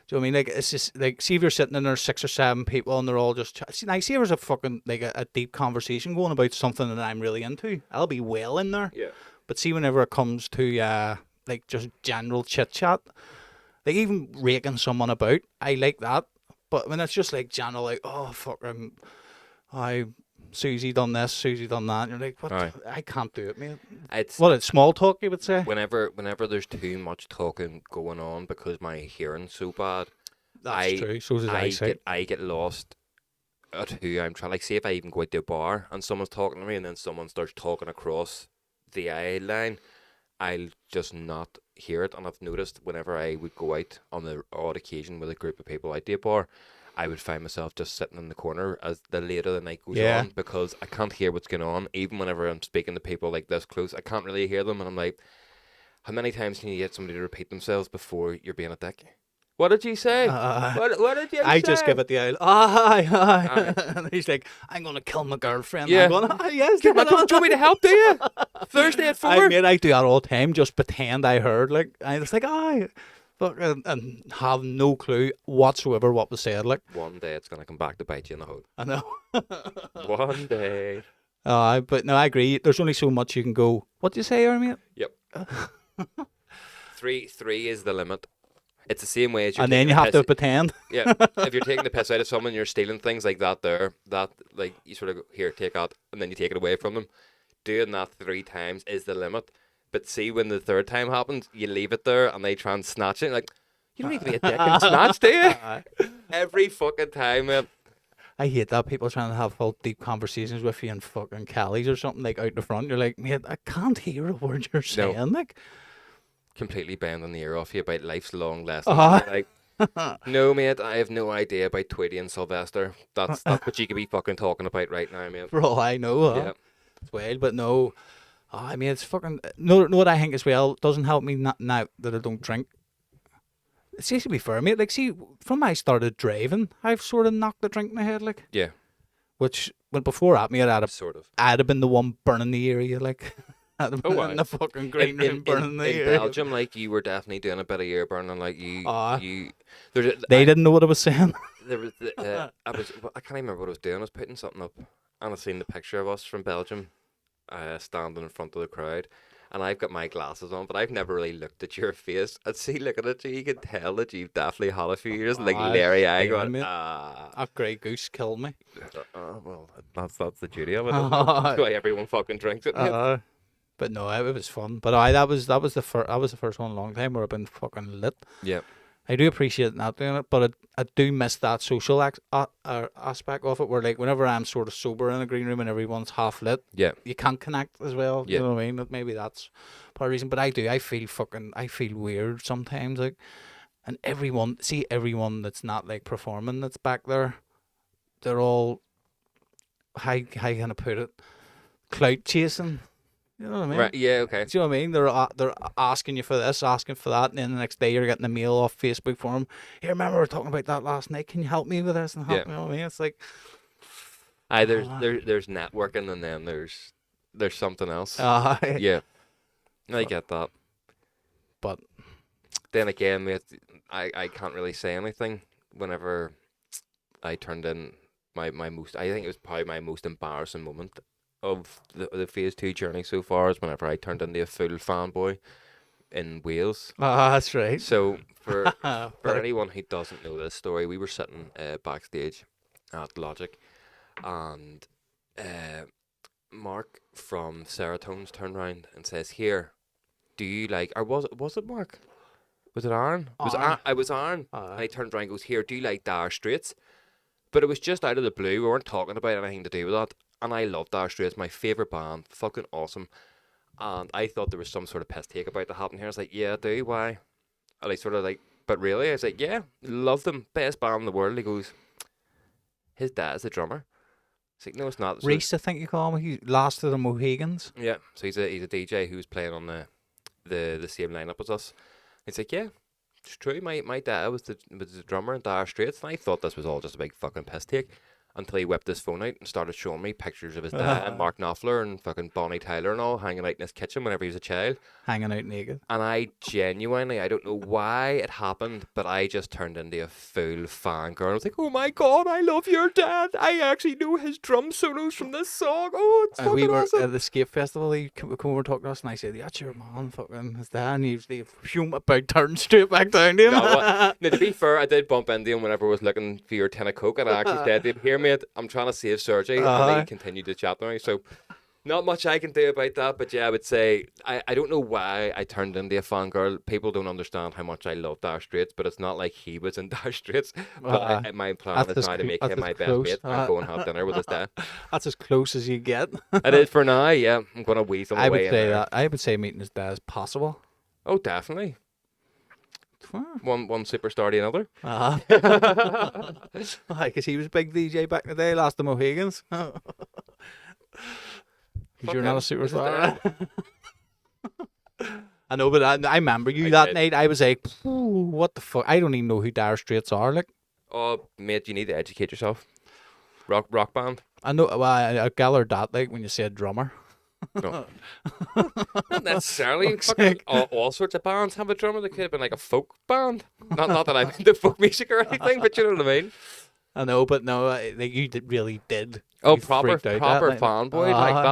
Do you know what I mean? Like, it's just like, see if you're sitting in there 6 or 7 people and they're all just see if there's a fucking like a deep conversation going about something that I'm really into, I'll be well in there. Yeah. But see, whenever it comes to like just general chit chat, like even raking someone about, I like that. But when it's just like general, like, oh fuck, Susie done this, Susie done that, and you're like, what? Aye. I can't do it, mate. It's What, it's small talk, you would say? whenever there's too much talking going on because my hearing's so bad. That's true. So does eyesight. I get lost at who I'm trying. Like, say if I even go out to a bar and someone's talking to me, and then someone starts talking across the eye line, I'll just not hear it. And I've noticed whenever I would go out on the odd occasion with a group of people out to a bar, I would find myself just sitting in the corner as the later the night goes Yeah. on, because I can't hear what's going on. Even whenever I'm speaking to people like this close, I can't really hear them, and I'm like, how many times can you get somebody to repeat themselves before you're being a dick? What did you say? What did you say? I just give it the eye. Aye. And he's like, I'm going to kill my girlfriend. Yeah. I'm going, yes. Do you want me to help, do you? Thursday at 4? I do that all the time. Just pretend I heard. Like, I was like, aye. But, and have no clue whatsoever what was said. Like, One day it's going to come back to bite you in the hole. I know. One day. But no, I agree. There's only so much you can go. What do you say, Army? Yep. Three is the limit. It's the same way as you're And then taking you the have to piss- pretend. Yeah, if you're taking the piss out of someone, you're stealing things like that that like you sort of go, here, take that, and then you take it away from them. Doing that 3 times is the limit. But see, when the 3rd time happens, you leave it there and they try and snatch it. Like, you don't need to be a dick and snatch, do you? Every fucking time, man. I hate that. People trying to have full deep conversations with you in fucking Callie's or something, like out the front. You're like, mate, I can't hear a word you're saying. Like, Completely bending the ear off you about life's long lessons. Like, no, mate, I have no idea about Tweety and Sylvester. That's what you could be fucking talking about right now, mate. for all I know, Yeah. it's wild. But no, I mean, it's fucking. No, what I think as well doesn't help me not now that I don't drink. It's easy to be fair, mate. Like, see, from I started driving, I've sort of knocked the drink in the head, like, Yeah, which when before at me, sort of. I'd have been the one burning the area, like. I'd have been Oh, in the fucking green room burning the in area. Belgium, like, you were definitely doing a bit of ear burning, like you. They didn't know what I was saying. There was I can't remember what I was doing. I was putting something up, and I seen the picture of us from Belgium, standing in front of the crowd, and I've got my glasses on, but I've never really looked at your face. I'd see looking at you, you can tell that you've definitely had a few years, like leery eye going. That grey goose killed me. Well, that's the duty of it. That's why everyone fucking drinks it. Mate. But no, it was fun. But that was the first one in a long time where I've been fucking lit. Yeah. I do appreciate not doing it, but I do miss that social aspect of it, where like whenever I'm sort of sober in a green room and everyone's half lit, Yeah. you can't connect as well. Yeah. You know what I mean? Maybe that's part of the reason. But I feel weird sometimes, like, and everyone that's not like performing that's back there, they're all how can I put it? Clout chasing. You know what I mean? Right. Yeah. Okay. Do you know what I mean? They're asking you for this, asking for that, and then the next day you're getting a mail off Facebook for them. Here, remember we were talking about that last night. Can you help me with this? And help me? You know what I mean? It's like, There's networking, and then there's something else. Yeah, I get that. But then again, mate, I can't really say anything. Whenever I turned in my most, I think it was probably my most embarrassing moment of the phase 2 journey so far is whenever I turned into a full fanboy in Wales. that's right. So for anyone who doesn't know this story, we were sitting backstage at Logic, and Mark from Seratones turned around and says, "Here, do you like?" Or was it Mark? Was it Aaron? It was Aaron. And he turned around and goes, "Here, do you like Dire Straits?" But it was just out of the blue. We weren't talking about anything to do with that. And I love Dire Straits, my favourite band. Fucking awesome. And I thought there was some sort of piss take about to happen here. I was like, yeah, I do. Why? And I sort of like, but really? I was like, yeah, love them. Best band in the world. He goes, his dad's the drummer. It's like, no, it's not. So Reese, I think you call him. He last of the Mohegans. yeah. So he's a DJ who's playing on the same lineup as us. It's like, yeah, it's true. My dad was the drummer in Dire Straits, and I thought this was all just a big fucking piss take until he whipped his phone out and started showing me pictures of his dad and Mark Knopfler and fucking Bonnie Tyler and all hanging out in his kitchen whenever he was a child. Hanging out naked. And I genuinely, I don't know why it happened, but I just turned into a full fangirl. I was like, oh my God, I love your dad. I actually know his drum solos from this song. Oh, it's fucking We were awesome. at the Skate Festival. He come over talking to us, and I said, "That's your man, fucking his dad." And he about turned straight back down to him. Now, to be fair, I did bump into him whenever I was looking for your tin of Coke, and I actually said to him, "Here, mate, I'm trying to save Sergi," and he continued to chat to me. So, not much I can do about that, but yeah, I would say, I don't know why I turned into a fangirl. People don't understand how much I love Dire Straits, but it's not like he was in Dire Straits. But my plan is now to make him my best mate and go and have dinner with his dad. That's as close as you get. It is for now, yeah. I'm going to weasel I away would in say there. that. I would say meeting his dad is possible. Oh, definitely. One superstar to another. Because he was a big DJ back in the day, last the Mohegans. You're not a superstar. I know, but I remember you that night. I was like, what the fuck? I don't even know who Dire Straits are. Like, oh, mate, you need to educate yourself. Rock band. I know. Well, I gathered that like when you said drummer. No. Not necessarily. Fucking all sorts of bands have a drummer. They could have been like a folk band. Not that I'm into folk music or anything, but you know what I mean. I know, but no, like you really did. Oh, You proper freaked out that night. fanboy. Like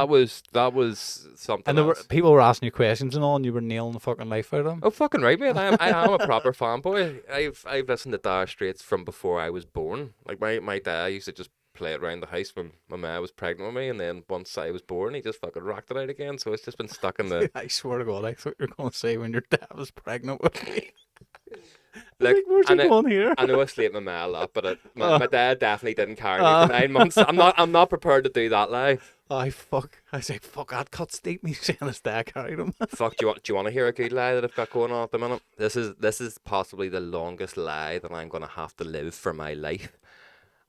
that was something. And there were else. people were asking you questions and all, and you were nailing the fucking life out of them. Oh, fucking right, mate. I am a proper fanboy. I've listened to Dire Straits from before I was born. Like my dad used to just play it around the house when my mum was pregnant with me, and then once I was born, he just fucking rocked it out again. So it's just been stuck in the. I swear to God, I thought you were going to say when your dad was pregnant with me. Like, where's he going here? I know I sleep with my a lot, but my dad definitely didn't carry me for 9 months. I'm not prepared to do that lie. I was like, fuck, that cuts deep. Me saying his dad carried him. Fuck, do you want to hear a good lie that I've got going on at the minute? This is possibly the longest lie that I'm gonna have to live for my life,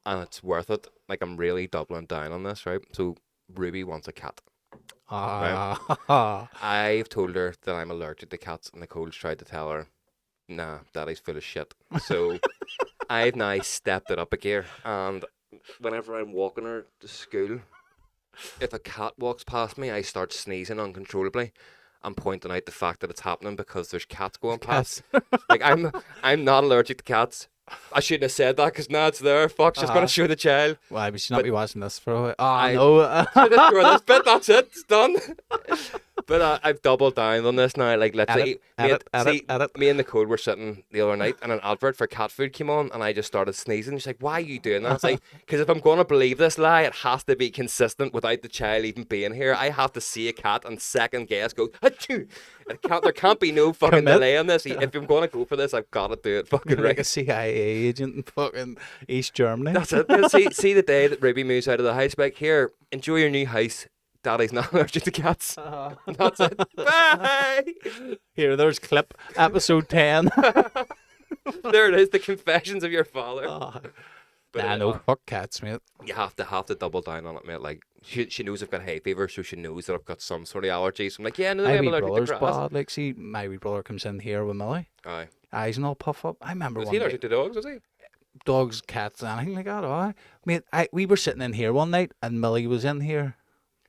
and it's worth it. Like, I'm really doubling down on this, right? So Ruby wants a cat. Right? I've told her that I'm allergic to cats, and Nicole's tried to tell her, nah, daddy's full of shit. So I've now stepped it up a gear, and whenever I'm walking her to school, if a cat walks past me, I start sneezing uncontrollably and pointing out the fact that it's happening because there's cats going past. Like, I'm not allergic to cats. I shouldn't have said that because now it's there. Fuck, just going to show the child. Why would she not be watching this for a while? Oh, I no. should have scored this bit, that's it, it's done. But I've doubled down on this now. Like, let's say, me and Nicole were sitting the other night, and an advert for cat food came on, and I just started sneezing. She's like, "Why are you doing that?" I was like, "Because if I'm going to believe this lie, it has to be consistent without the child even being here. I have to see a cat and second guess, go, achoo. There can't be no fucking delay on this. If I'm going to go for this, I've got to do it fucking right." Like a CIA agent in fucking East Germany. That's it. See the day that Ruby moves out of the house, like, here, enjoy your new house. Daddy's not allergic to cats. That's it. Bye. Here, there's clip episode 10. There it is, the confessions of your father. But no, fuck cats, mate. You have to double down on it, mate. Like, she knows I've got hay fever, so she knows that I've got some sort of allergy. So I'm like, yeah, no, I'm allergic to grass. Bad. Like, see, my wee brother comes in here with Millie. Aye. Eyes and all puff up. I remember Was one he day. allergic to dogs, was he? dogs, cats, anything like that. Oh, mate, we were sitting in here one night, and Millie was in here.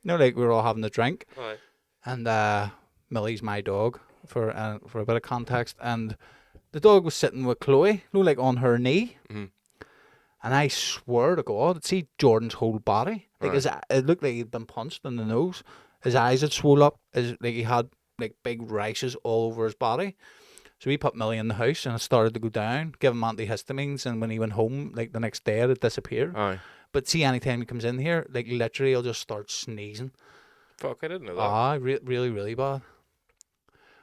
You know, like we were all having a drink, Aye. and Millie's my dog for a bit of context, and the dog was sitting with Chloe, you know, like on her knee. Mm-hmm. And I swear to God, see Jordan's whole body. Like Right. it looked like he'd been punched in the nose. His eyes had swollen up. Like he had like big rashes all over his body. So we put Millie in the house, and it started to go down. Give him antihistamines, and when he went home, like the next day, it disappeared. Aye. But see, anytime he comes in here, like literally, he'll just start sneezing. Fuck, I didn't know that. Really, really bad.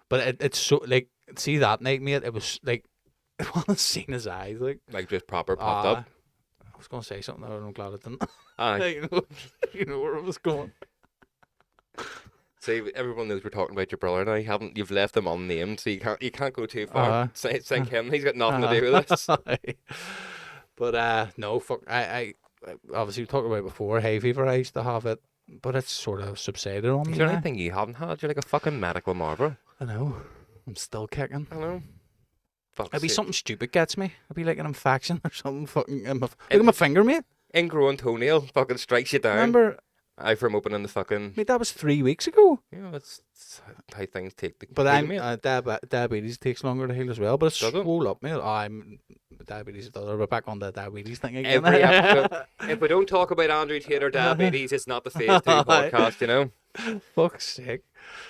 But it's so like, see that night, mate. It was like I want to see his eyes, like Just proper popped up. I was gonna say something, I'm glad I didn't. Aye. you know where it was going. See, everyone knows we're talking about your brother now. You've left him unnamed, so you can't go too far. Sink him. He's got nothing to do with this. But no, fuck. I obviously we talked about it before. Hay fever. I used to have it, but it's sort of subsided on me. Is there now. anything you haven't had? You're like a fucking medical marvel. I know. I'm still kicking. I know. It'd be something stupid gets me. It'd be like an infection or something. Fucking look at my finger, mate. Ingrowing toenail fucking strikes you down. Remember? From opening the fucking. Mate, that was 3 weeks ago. Yeah, that's how things take to But heal, I'm mate. diabetes takes longer to heal as well. But it's Does it? swole up, mate. I'm diabetes does. We're back on the diabetes thing again. Every episode. If we don't talk about Andrew Tate or diabetes, it's not the Phase 2 podcast, you know? Fuck's sake.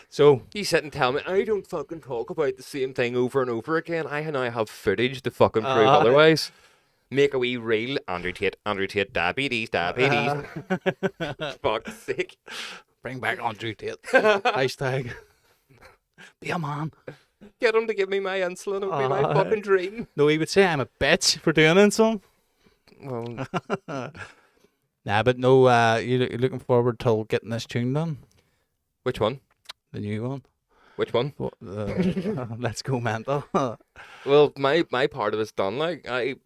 So You sit and tell me, I don't fucking talk about the same thing over and over again. I now have footage to fucking prove otherwise. Make a wee reel. Andrew Tate, diabetes. Fuck's sake. bring back Andrew Tate. Hashtag. Be a man. Get him to give me my insulin. It would be my fucking dream. No, he would say I'm a bitch for doing it. So. Well, Nah, but no. You're looking forward to getting this tune done. which one? The new one. Which one? Let's Go Mental. Well, my part of it's done. Like I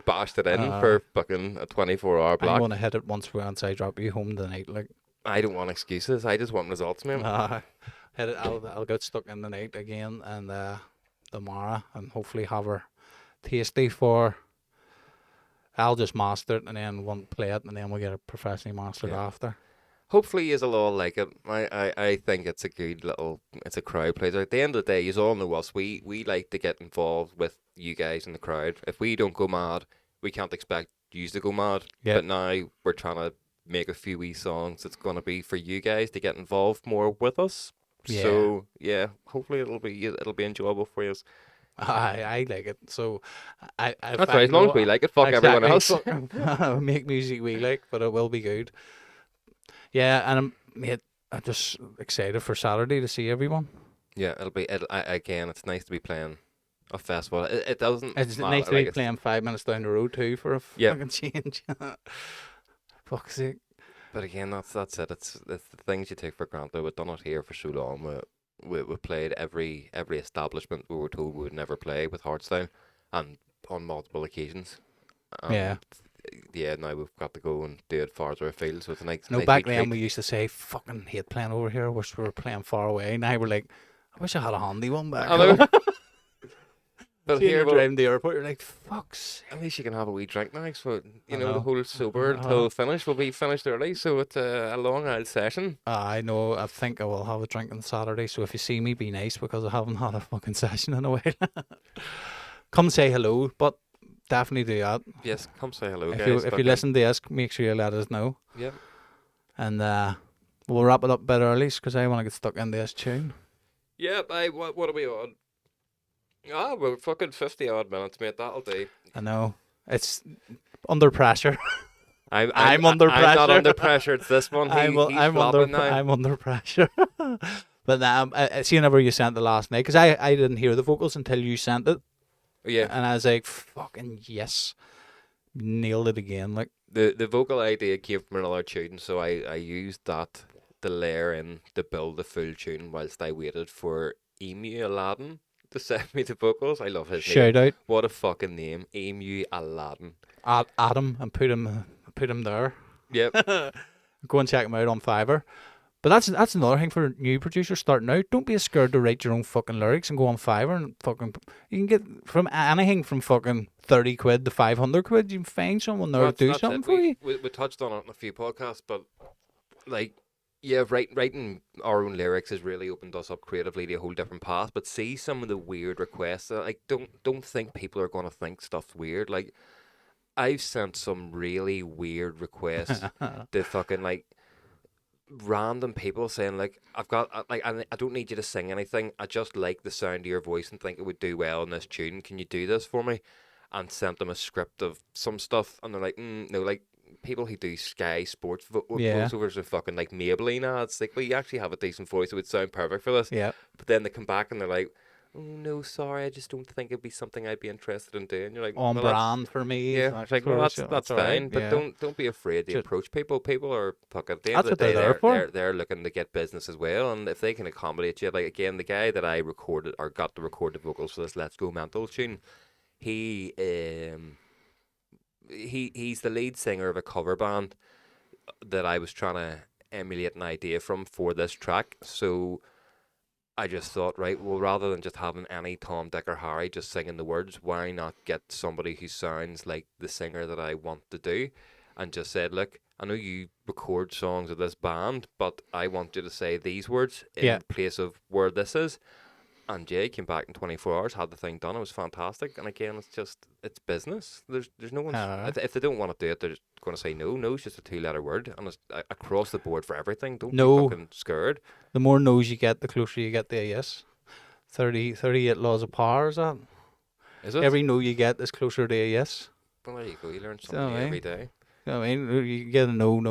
bashed it in for fucking a 24-hour block. I'm gonna hit it once I drop you home tonight. Like I don't want excuses. I just want results, man. hit it. I'll get stuck in the night again and tomorrow, and hopefully have her tasty for. I'll just master it and then won't play it, and then we'll get it professionally mastered after. Hopefully, you'll all like it. I think it's a good little. It's a crowd pleaser. At the end of the day, you all know us. We like to get involved with you guys in the crowd. If we don't go mad, we can't expect you to go mad. Yep. But now we're trying to make a few wee songs that's going to be for you guys to get involved more with us. Yeah. So yeah, hopefully it'll be enjoyable for you. I like it. So I That's right. As long as we like it, fuck everyone else. Make music we like, but it will be good. Yeah, and I'm just excited for Saturday to see everyone. Yeah, again, it's nice to be playing a festival. It doesn't. It's matter, nice to like, be playing 5 minutes down the road too for a fucking change. Fuck's sake. But again, that's it. It's the things you take for granted. We've done it here for so long. We played every establishment we were told we would never play with hardstyle, and on multiple occasions. Yeah. Yeah, now we've got to go and do it farther afield, so it's a nice. No, nice back wee then treat. we used to say, fucking hate playing over here. Wish we were playing far away. Now we're like, I wish I had a handy one back I know. home. But See, here, you're well, driving to the airport, you're like, fuck's at least you can have a wee drink now. So I the know. whole sober until finish will be finished early. So it's a long old session. I know. I think I will have a drink on Saturday. So if you see me, be nice because I haven't had a fucking session in a while. Come say hello, but definitely do that. Yes, come say hello, If guys. you listen to us, make sure you let us know. Yep. And we'll wrap it up a bit early because I want to get stuck into this tune. Yep. What are we on? We're fucking 50 odd minutes, mate. That'll do. I know it's under pressure. I'm under I'm not pressure. under pressure. It's this one. I'm under pressure. But I see whenever you sent it last night because I didn't hear the vocals until you sent it. Yeah. And I was like, fucking yes. Nailed it again. Like The vocal idea came from another tune, so I used that to layer in to build the full tune whilst I waited for Emu Aladdin to send me the vocals. I love his name. shout out What a fucking name. Emu Aladdin. Adam and put him there. Yep. Go and check him out on Fiverr. But that's another thing for new producers starting out. Don't be scared to write your own fucking lyrics and go on Fiverr and fucking. You can get from anything from fucking 30 quid to 500 quid. You can find someone there Well, to do that's something it. for you. We touched on it in a few podcasts, but like, yeah, writing our own lyrics has really opened us up creatively to a whole different path. But see some of the weird requests. Like, don't think people are gonna think stuff's weird. Like, I've sent some really weird requests to fucking like random people saying like, I've got like I don't need you to sing anything. I just like the sound of your voice and think it would do well in this tune. Can you do this for me? And sent them a script of some stuff, and they're like, no, like people who do Sky Sports voiceovers are fucking like Maybelline ads. Like, well, you actually have a decent voice; it would sound perfect for this. Yeah. But then they come back and they're like, oh no, sorry, I just don't think it'd be something I'd be interested in doing. You're like, On well, brand for me. yeah, it's like, well, that's all fine, right, but yeah. don't be afraid to Just- approach people. People are fucking. At the end That's of what the day, they're there for. they're looking to get business as well, and if they can accommodate you, like again, the guy that I recorded or got to record the vocals for this "Let's Go Mental" tune, he's the lead singer of a cover band that I was trying to emulate an idea from for this track. So I just thought, right, well, rather than just having any Tom, Dick, or Harry just singing the words, why not get somebody who sounds like the singer that I want to do? And just said, look, I know you record songs of this band, but I want you to say these words in place of where this is. And Jay came back in 24 hours, had the thing done. It was fantastic. And again, it's business. There's no one. If they don't want to do it, they're just going to say no. No, it's just a 2-letter word, and it's across the board for everything. Don't be fucking scared. The more no's you get, the closer you get to a yes. 38 laws of power, is that? Is it? Every no you get is closer to a yes. Well, there you go. You learn something know what I every mean? day. You know what I mean? You get a no,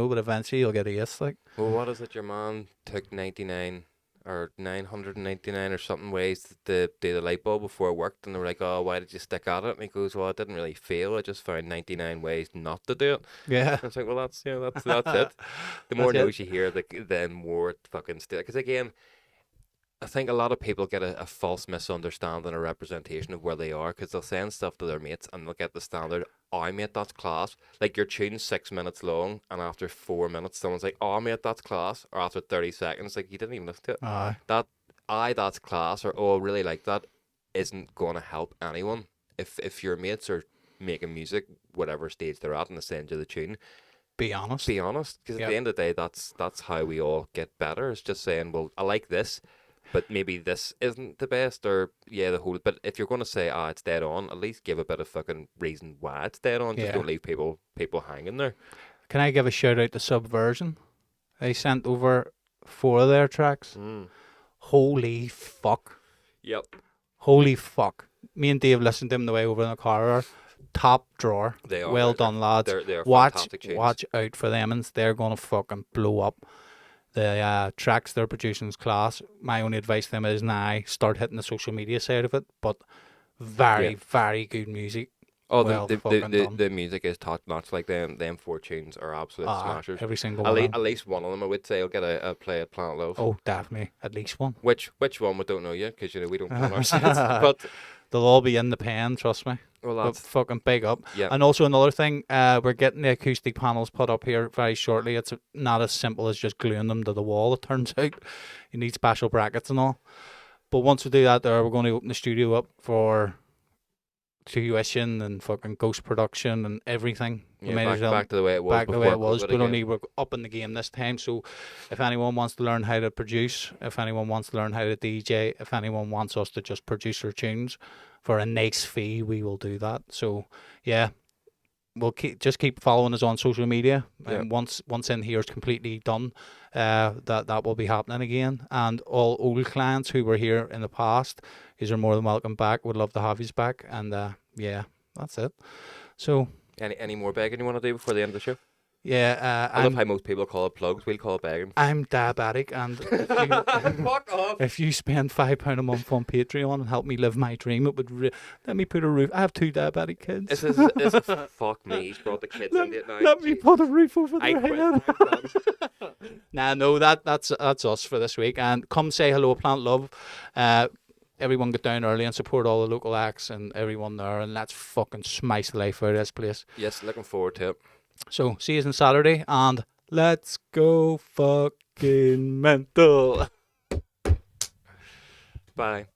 but eventually you'll get a yes. Like, Well, what is it? Your man took 99 or 999 or something ways to do the light bulb before it worked, and they were like, oh, why did you stick at it? And he goes, well, I didn't really fail. I just found 99 ways not to do it. yeah. And it's like, well, that's it. The more no's you hear, then more it fucking still. Because again, I think a lot of people get a false misunderstanding or representation of where they are, because they'll send stuff to their mates and they'll get the standard, oh, mate, that's class. Like, your tune's 6 minutes long, and after 4 minutes, someone's like, oh, mate, that's class. Or after 30 seconds, like, you didn't even listen to it. That's class, or oh, I really like that, isn't going to help anyone. If your mates are making music, whatever stage they're at, and they send you the tune, Be honest. Because at the end of the day, that's how we all get better. It's just saying, well, I like this, but maybe this isn't the best, or the whole. But if you're going to say, it's dead on, at least give a bit of fucking reason why it's dead on. Just don't leave people hanging there. Can I give a shout out to Subversion? They sent over 4 of their tracks. Holy fuck. Yep. Holy fuck. Me and Dave listened to them the way over in the car. Top drawer. They are. Well done, lads. They're watch tunes. Watch out for them, and they're going to fucking blow up. The tracks they're producing is class. My only advice to them is now start hitting the social media side of it, but very good music. Oh, well the music is top notch. Like them 4 tunes are absolute smashers. Every single one. At least one of them, I would say, will get a play at Planet Love. Oh, definitely, at least one. Which one we don't know yet, because we don't plan our sets. But they'll all be in the pen, trust me. Well, but that's fucking big up. Yeah. And also another thing, we're getting the acoustic panels put up here very shortly. It's not as simple as just gluing them to the wall, it turns out. You need special brackets and all. But once we do that we're going to open the studio up for tuition and fucking ghost production and everything. Back to the way it was. Back to the way it was, but again. only we're up in the game this time. So if anyone wants to learn how to produce, if anyone wants to learn how to DJ, if anyone wants us to just produce our tunes for a nice fee, we will do that. So yeah, we'll keep following us on social media. And once in here is completely done, that will be happening again. And all old clients who were here in the past, you are more than welcome back. Would love to have you back. And that's it. So any more begging you want to do before the end of the show? Yeah, I love how most people call it plugs. We'll call it begging. I'm diabetic, and Fuck off. If you spend £5 a month on Patreon and help me live my dream, it would let me put a roof. I have 2 diabetic kids. This is fuck me. He's brought the kids into it now. Let me put a roof over their head. Nah, no, that's us for this week. And come say hello, Plant Love. Everyone get down early and support all the local acts and everyone there, and let's fucking smash the life out of this place. Yes, looking forward to it. So see you on Saturday, and let's go fuck fucking mental. Bye.